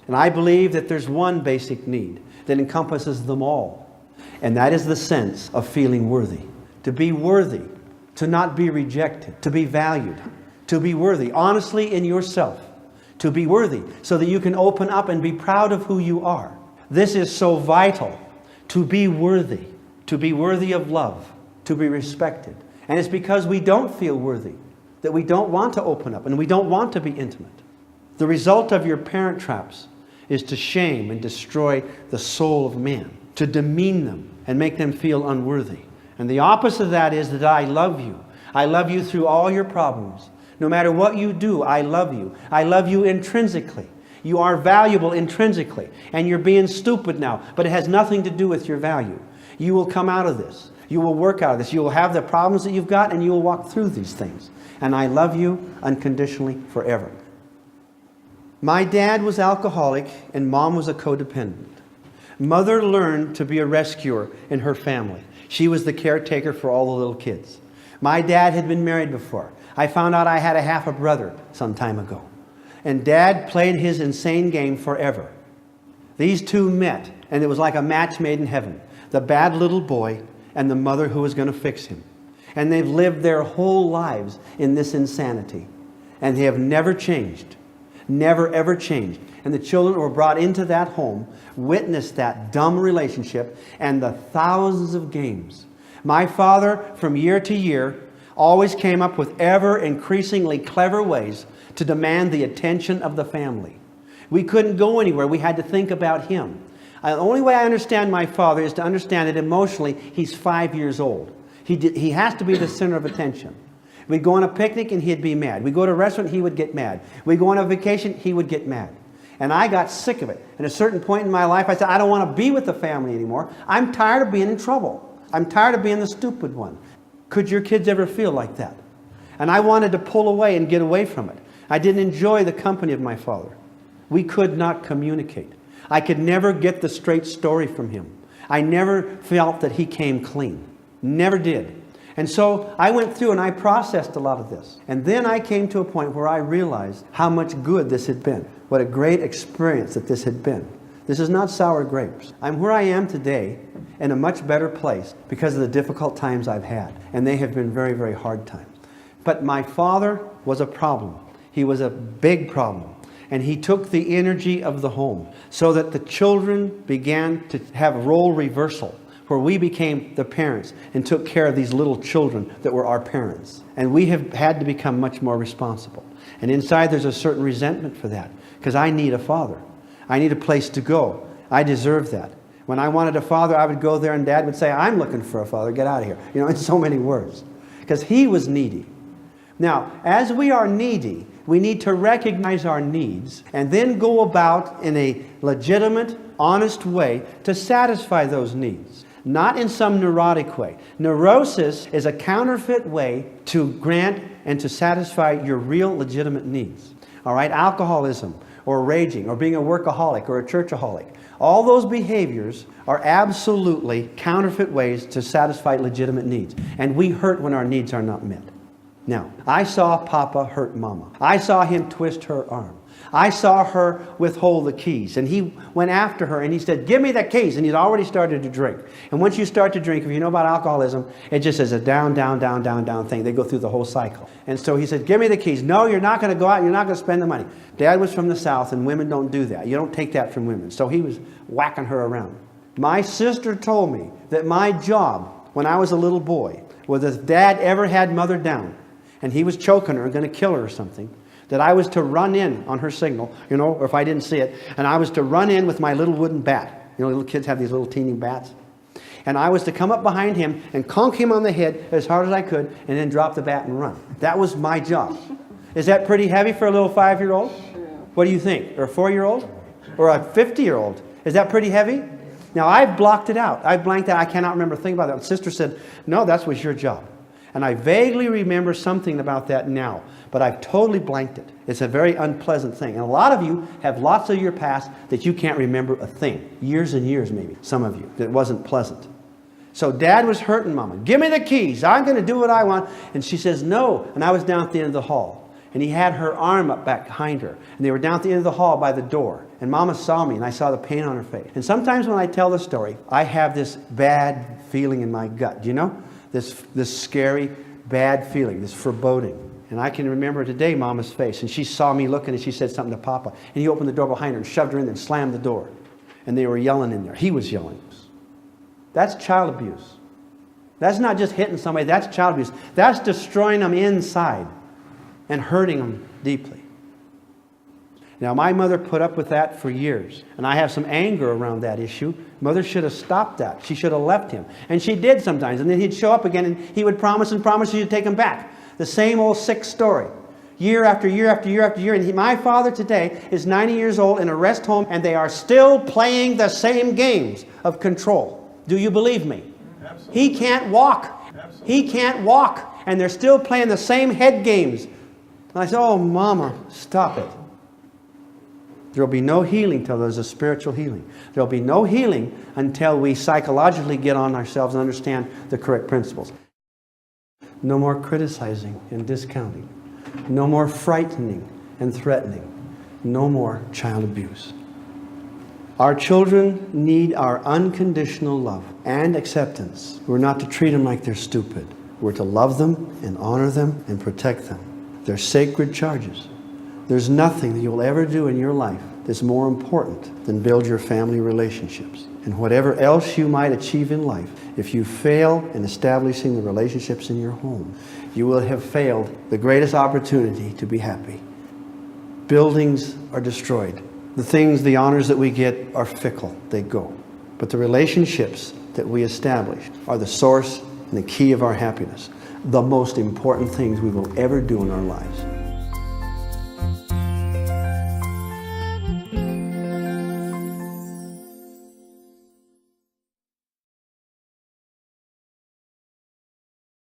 And I believe that there's one basic need that encompasses them all. And that is the sense of feeling worthy. To be worthy, to not be rejected, to be valued, to be worthy, honestly in yourself, to be worthy so that you can open up and be proud of who you are. This is so vital, to be worthy of love, to be respected. And it's because we don't feel worthy that we don't want to open up and we don't want to be intimate. The result of your parent traps is to shame and destroy the soul of man, to demean them and make them feel unworthy. And the opposite of that is that I love you. I love you through all your problems. No matter what you do, I love you. I love you intrinsically. You are valuable intrinsically. And you're being stupid now, but it has nothing to do with your value. You will come out of this. You will work out of this. You will have the problems that you've got and you will walk through these things. And I love you unconditionally forever. My dad was alcoholic and Mom was a codependent. Mother learned to be a rescuer in her family. She was the caretaker for all the little kids. My dad had been married before. I found out I had a half a brother some time ago. And Dad played his insane game forever. These two met, and it was like a match made in heaven. The bad little boy and the mother who was going to fix him. And they've lived their whole lives in this insanity. And they have never changed. Never, ever changed. And the children were brought into that home, witnessed that dumb relationship, and the thousands of games. My father, from year to year, always came up with ever increasingly clever ways to demand the attention of the family. We couldn't go anywhere. We had to think about him. The only way I understand my father is to understand that emotionally he's 5 years old. He has to be the center of attention. We'd go on a picnic and he'd be mad. We'd go to a restaurant, he would get mad. We'd go on a vacation, he would get mad. And I got sick of it. At a certain point in my life, I said, I don't want to be with the family anymore. I'm tired of being in trouble. I'm tired of being the stupid one. Could your kids ever feel like that? And I wanted to pull away and get away from it. I didn't enjoy the company of my father. We could not communicate. I could never get the straight story from him. I never felt that he came clean. Never did. And so I went through and I processed a lot of this. And then I came to a point where I realized how much good this had been. What a great experience that this had been. This is not sour grapes. I'm where I am today in a much better place because of the difficult times I've had. And they have been very, very hard times. But my father was a problem. He was a big problem. And he took the energy of the home so that the children began to have role reversal, where we became the parents and took care of these little children that were our parents. And we have had to become much more responsible. And inside there's a certain resentment for that, because I need a father. I need a place to go. I deserve that. When I wanted a father, I would go there and Dad would say, I'm looking for a father, get out of here. You know, in so many words. Because he was needy. Now, as we are needy, we need to recognize our needs and then go about in a legitimate, honest way to satisfy those needs. Not in some neurotic way. Neurosis is a counterfeit way to grant and to satisfy your real legitimate needs. All right? Alcoholism or raging or being a workaholic or a churchaholic. All those behaviors are absolutely counterfeit ways to satisfy legitimate needs. And we hurt when our needs are not met. Now, I saw Papa hurt Mama. I saw him twist her arm. I saw her withhold the keys. And he went after her and he said, give me the keys. And he'd already started to drink. And once you start to drink, if you know about alcoholism, it just is a down, down, down, down, down thing. They go through the whole cycle. And so he said, give me the keys. No, you're not going to go out. You're not going to spend the money. Dad was from the South and women don't do that. You don't take that from women. So he was whacking her around. My sister told me that my job when I was a little boy was if Dad ever had Mother down and he was choking her and going to kill her or something, that I was to run in on her signal, you know, or if I didn't see it, and I was to run in with my little wooden bat. You know, little kids have these little teeny bats. And I was to come up behind him and conk him on the head as hard as I could and then drop the bat and run. That was my job. Is that pretty heavy for a little 5-year-old? What do you think? Or a 4-year-old? Or a 50-year-old? Is that pretty heavy? Now, I've blocked it out. I blanked out. I cannot remember a thing about that. My sister said, no, that was your job. And I vaguely remember something about that now, but I've totally blanked it. It's a very unpleasant thing. And a lot of you have lots of your past that you can't remember a thing. Years and years maybe, some of you, that wasn't pleasant. So Dad was hurting Mama. Give me the keys. I'm going to do what I want. And she says, no. And I was down at the end of the hall. And he had her arm up back behind her. And they were down at the end of the hall by the door. And Mama saw me, and I saw the pain on her face. And sometimes when I tell the story, I have this bad feeling in my gut. Do you know? This scary, bad feeling, this foreboding. And I can remember today Mama's face. And she saw me looking, and she said something to Papa. And he opened the door behind her and shoved her in there and slammed the door. And they were yelling in there. He was yelling. That's child abuse. That's not just hitting somebody. That's child abuse. That's destroying them inside and hurting them deeply. Now, my mother put up with that for years. And I have some anger around that issue. Mother should have stopped that. She should have left him. And she did sometimes. And then he'd show up again, and he would promise and promise she'd take him back. The same old sick story. Year after year after year after year. And my father today is 90 years old in a rest home, and they are still playing the same games of control. Do you believe me? Absolutely. He can't walk. Absolutely. He can't walk. And they're still playing the same head games. And I said, oh, Mama, stop it. There will be no healing until there's a spiritual healing. There will be no healing until we psychologically get on ourselves and understand the correct principles. No more criticizing and discounting. No more frightening and threatening. No more child abuse. Our children need our unconditional love and acceptance. We're not to treat them like they're stupid. We're to love them and honor them and protect them. They're sacred charges. There's nothing that you'll ever do in your life that's more important than build your family relationships. And whatever else you might achieve in life, if you fail in establishing the relationships in your home, you will have failed the greatest opportunity to be happy. Buildings are destroyed. The things, the honors that we get are fickle. They go. But the relationships that we establish are the source and the key of our happiness. The most important things we will ever do in our lives.